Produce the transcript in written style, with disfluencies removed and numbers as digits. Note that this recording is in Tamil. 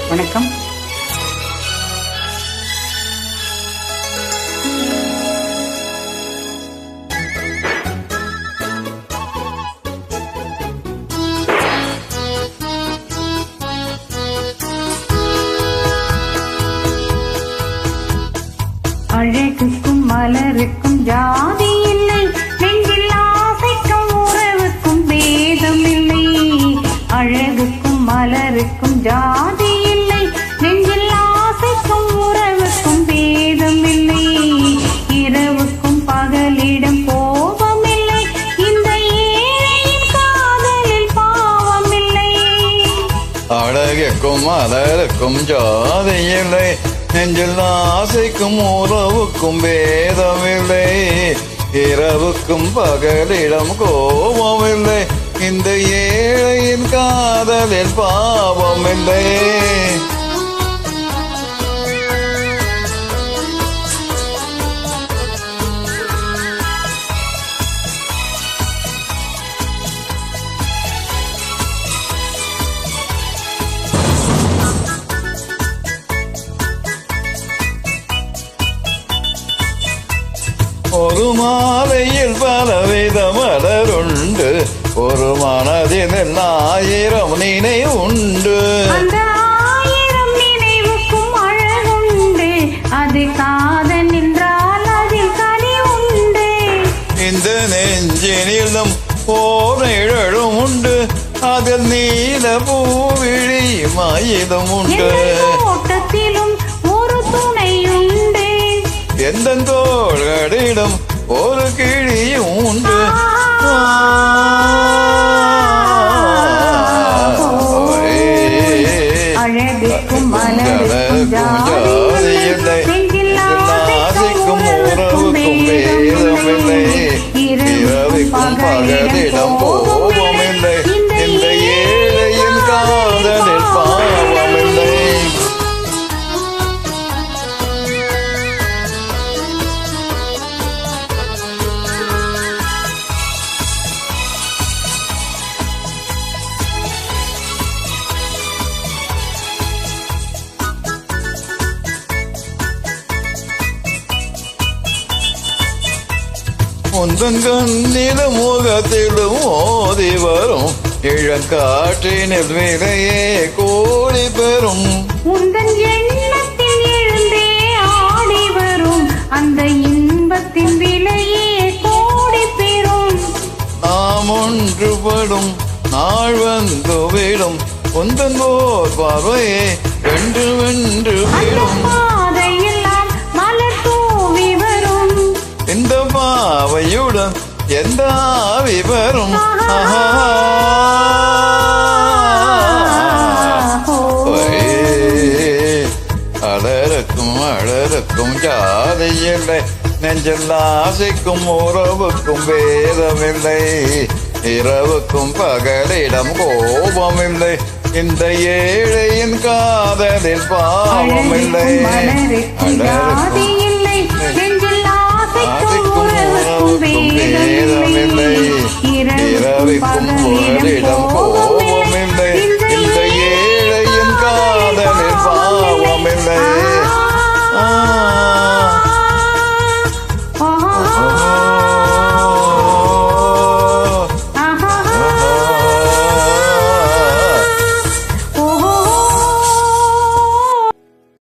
வணக்கம். அழகுக்கும் மலருக்கும் ஜாதி இல்லை, நெஞ்சில் ஆசைக்கும் உறவுக்கும் பேதம் இல்லை. அழகுக்கும் மலருக்கும் ஜாதி இல்லை, நெஞ்சில் ஆசைக்கும் உறவுக்கும் பேதம் இல்லை. இரவுக்கும் பகலிடம் கோபம் இல்லை, இந்த ஏழையின் காதலில் பாவம் இல்லை. அழகுக்கும் மலருக்கும் ஜாதி இல்லை, நெஞ்சில் ஆசைக்கும் உறவுக்கும் பேதமில்லை. இரவுக்கும் பகலிடம் கோபமில்லை, இந்த ஏழையின் காதலில் பாவமில்லை. ஒரு மாலையில் பலவித மலருண்டு, ஒரு மனதில் 1000 நினைவுண்டு. அந்த 1000 நினைவுக்கும் அழகுண்டு, அது காதல் என்றால் அதில் கனி உண்டு. இந்த நெஞ்சினிலும் ஓர் நிழலும் உண்டு, அதில் நீல பூவிழி மயிலும் உண்டு. தோட்டத்திலும் ஒரு துணையுண்டு, எந்த தோள்களிடம் ஒரு கிளியும் உண்டு. அழகுக்கும் மலருக்கும் ஜாதி இல்லை, நெஞ்சில் ஆசைக்கும் உறவுக்கும் பேதமில்லை. இரவுக்கும் பகலிடம் கோபமில்லை, இந்த ஏழையின் காதலில் பாவமில்லை. முந்தன் கண்ணிலும் முகத்திலும் ஓதி வரும் இளங்காற்றினில் விலையே கோடி பெறும். உந்தன் எண்ணத்தில் எழுந்தே ஆடி வரும் அந்த இன்பத்தின் விலையே கோடி பெறும். நாம் ஒன்றுபடும் நாள் வந்துவிடும், உந்தன் போர் பார்வையே வென்று வென்று விடும். பாதையெல்லாம் மலர் தூவி வரும், இந்த பாவையுடன் எந்த ஆவி வரும். அழருக்கும் ஜாதி இல்லை, நெஞ்சில் ஆசைக்கும் உறவுக்கும் பேதமில்லை. இரவுக்கும் பகலிடம் கோபமில்லை, இந்த ஏழையின் காதலில் பாவமில்லை. அழகுக்கும் உறவுக்கும் பேதமில்லை. இரவுக்கும் பகலிடம் கோபம்